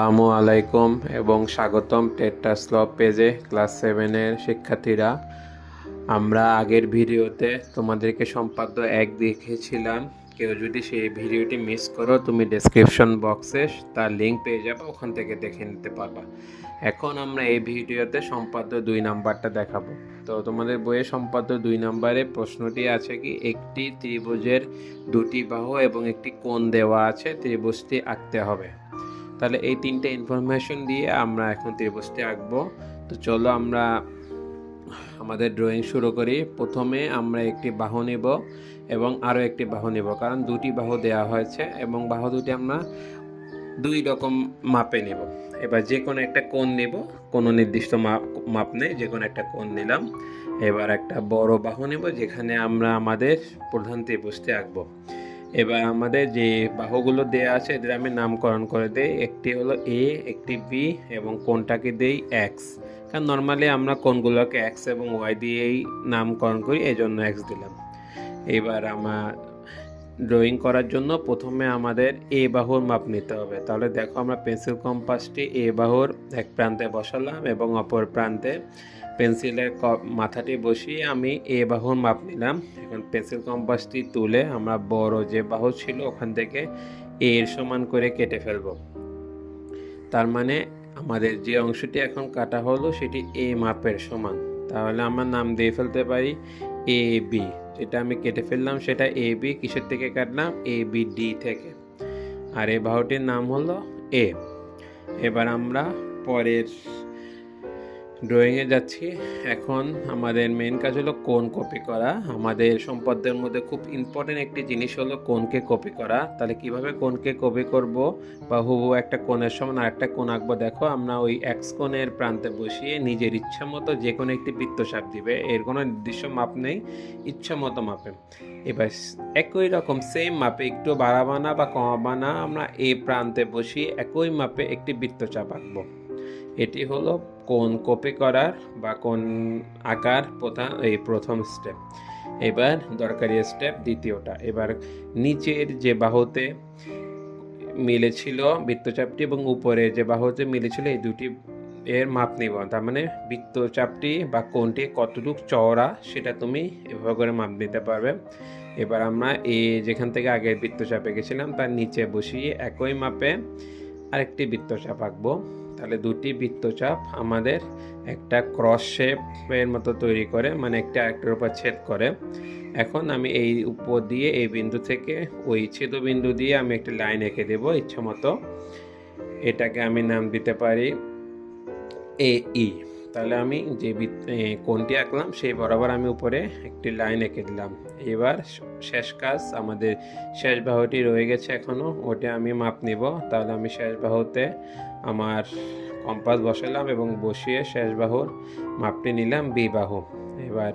আসসালামু আলাইকুম এবং স্বাগতম টেট্রাস্লভ পেজে ক্লাস 7-এর শিক্ষার্থীরা। আমরা আগের ভিডিওতে তোমাদেরকে সম্পাদ্য 1 দেখিয়েছিলাম। কেউ যদি সেই ভিডিওটি মিস করো, তুমি ডেসক্রিপশন বক্সে তার লিঙ্ক পেয়ে যাবে, ওখান থেকে দেখে নিতে পারবা। এখন আমরা এই ভিডিওতে সম্পাদ্য 2 নাম্বারটা দেখাবো। তো তোমাদের বইয়ে সম্পাদ্য 2 নাম্বারে প্রশ্নটি আছে কি, একটি ত্রিভুজের 2টি বাহু এবং একটি কোণ দেওয়া আছে, ত্রিভুজটি আঁকতে হবে। তাহলে এই 3টে ইনফরমেশন দিয়ে আমরা এখন ত্রিভুজটি আঁকবো। তো চলো আমরা আমাদের ড্রয়িং শুরু করি। প্রথমে আমরা একটি বাহু নিব এবং আরও একটি বাহু নিব, কারণ 2টি বাহু দেওয়া হয়েছে এবং বাহু দুটি আমরা 2 রকম মাপে নিব। এবার যে কোনো একটা কোণ নিব, কোনো নির্দিষ্ট মাপ নেই, যে কোনো একটা কোণ নিলাম। এবার একটা বড় বাহু নিব, যেখানে আমরা আমাদের প্রধান ত্রিভুজটি আঁকবো। এবার আমাদের যে বাহুগুলো দেয়া আছে এদের আমি নামকরণ করে দেই। একটি হলো এ, একটি বি এবং কোণটাকে দেই এক্স, কারণ নর্মালি আমরা কোণগুলোকে এক্স এবং ওয়াই দিয়েই নামকরণ করি, এই জন্য এক্স দিলাম। এবার আমার ড্রয়িং করার জন্য প্রথমে আমাদের এ বাহুর মাপ নিতে হবে। তাহলে দেখো, আমরা পেন্সিল কম্পাসটি এ বাহুর এক প্রান্তে বসালাম এবং অপর প্রান্তে পেন্সিলের মাথাটি বসিয়ে আমি এ বাহুর মাপ নিলাম। এখন পেন্সিল কম্পাসটি তুলে আমরা বড় যে বাহু ছিল ওখান থেকে এর সমান করে কেটে ফেলব। তার মানে আমাদের যে অংশটি এখন কাটা হলো সেটি এ মাপের সমান। তাহলে আমরা নাম দিয়ে ফেলতে পারি এ বি। যেটা আমি কেটে ফেললাম সেটা এ বি। কিসের থেকে কাটলাম? এ বি ডি থেকে। আর এই বাহুটির নাম হলো এ। এবার আমরা পরের ড্রয়িংয়ে যাচ্ছি। এখন আমাদের মেন কাজ হলো কোণ কপি করা। আমাদের সম্পদের মধ্যে খুব ইম্পর্টেন্ট একটি জিনিস হলো কোণকে কপি করা। তাহলে কিভাবে কোণকে কপি করব বা হুবহু একটা কোণের সমান আর একটা কোণ আঁকবো? দেখো, আমরা ওই এক্স কোণের প্রান্তে বসিয়ে নিজের ইচ্ছা মতো যে কোনো একটি বৃত্তচাপ দিবে। এর কোনো নির্দিষ্ট মাপ নেই, ইচ্ছা মতো মাপে। এবার একই রকম সেম মাপে একটু বাড়াবানা বা কমাবানা আমরা এই প্রান্তে বসিয়ে একই মাপে একটি বৃত্তচাপ আঁকবো। এটি হলো কোণ কপি করার বা কোণ আঁকার প্রথম স্টেপ। এবার দরকারি স্টেপ দ্বিতীয়টা। এবার নিচের যে বাহুতে মিলেছিল বৃত্তচাপটি এবং উপরে যে বাহুতে মিলেছিল এই দুটি এর মাপ নিব। তার মানে বৃত্তচাপটি বা কোণটি কতটুকু চওড়া সেটা তুমি এভাবে করে মাপ নিতে পারবে। এবার আমরা যেখান থেকে আগে বৃত্তচাপে গেছিলাম তার নিচে বসিয়ে একই মাপে আরেকটি বৃত্তচাপ আঁকবো। তাহলে দুটি বৃত্তচাপ আমাদের একটা ক্রস শেপের মতো তৈরি করে, মানে একটা আরেকটার উপর ছেদ করে। এখন আমি এই উপর দিয়ে এই বিন্দু থেকে ওই ছেদবিন্দু দিয়ে আমি একটা লাইন এঁকে দেবো ইচ্ছা মতো। এটাকে আমি নাম দিতে পারি এ ই। তাহলে আমি যে কোণটি আঁকলাম সেই বরাবর আমি উপরে একটি লাইন এঁকে দিলাম। এবার শেষ কাজ, আমাদের শেষ বাহুটি রয়ে গেছে এখনও, ওটা আমি মাপ নিব। তাহলে আমি শেষ বাহুতে আমার কম্পাস বসালাম এবং বসিয়ে শেষ বাহুর মাপটি নিলাম বি বাহু। এবার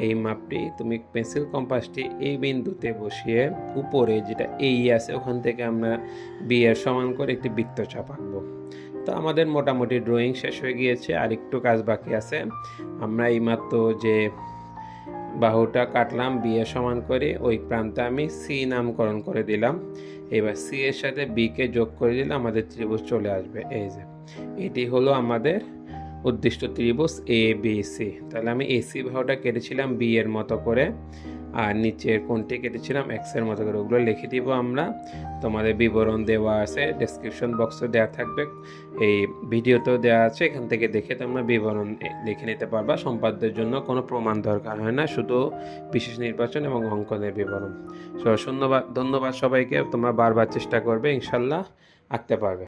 এই মাপটি তুমি পেন্সিল কম্পাসটি এই বিন্দুতে বসিয়ে উপরে যেটা এই আছে ওখান থেকে আমরা বি এর সমান করে একটি বৃত্তচাপ আঁকবো। তো আমাদের মোটামুটি ড্রয়িং শেষ হয়ে গিয়েছে, আর একটু কাজ বাকি আছে। আমরা এইমাত্র যে বাহুটা কাটলাম বি এর সমান করে, ওই প্রান্তে আমি সি নামকরণ করে দিলাম। এবার সি এর সাথে বি কে যোগ করে দিলে আমাদের ত্রিভুজ চলে আসবে। এই যে এটি হলো আমাদের উদ্দিষ্ট ত্রিভুজ এ বি সি। তাহলে আমি এসি বাহুটা কেটেছিলাম বি এর মতো করে, আর নিচের কোণটি কেটেছিলাম এক্স এর মতো করে। ওগুলো লিখে দিব আমরা। তোমাদের বিবরণ দেওয়া আছে, ডেসক্রিপশন বক্সে দেওয়া থাকবে, এই ভিডিওতেও দেওয়া আছে, এখান থেকে দেখে তোমরা বিবরণ লিখে নিতে পারবা। সম্পাদ্যের জন্য কোনো প্রমাণ দরকার হয় না, শুধু বিশেষ নির্বাচন এবং অঙ্কনের বিবরণ। ধন্যবাদ সবাইকে। তোমরা বারবার চেষ্টা করবে, ইনশাল্লাহ আঁকতে পারবে।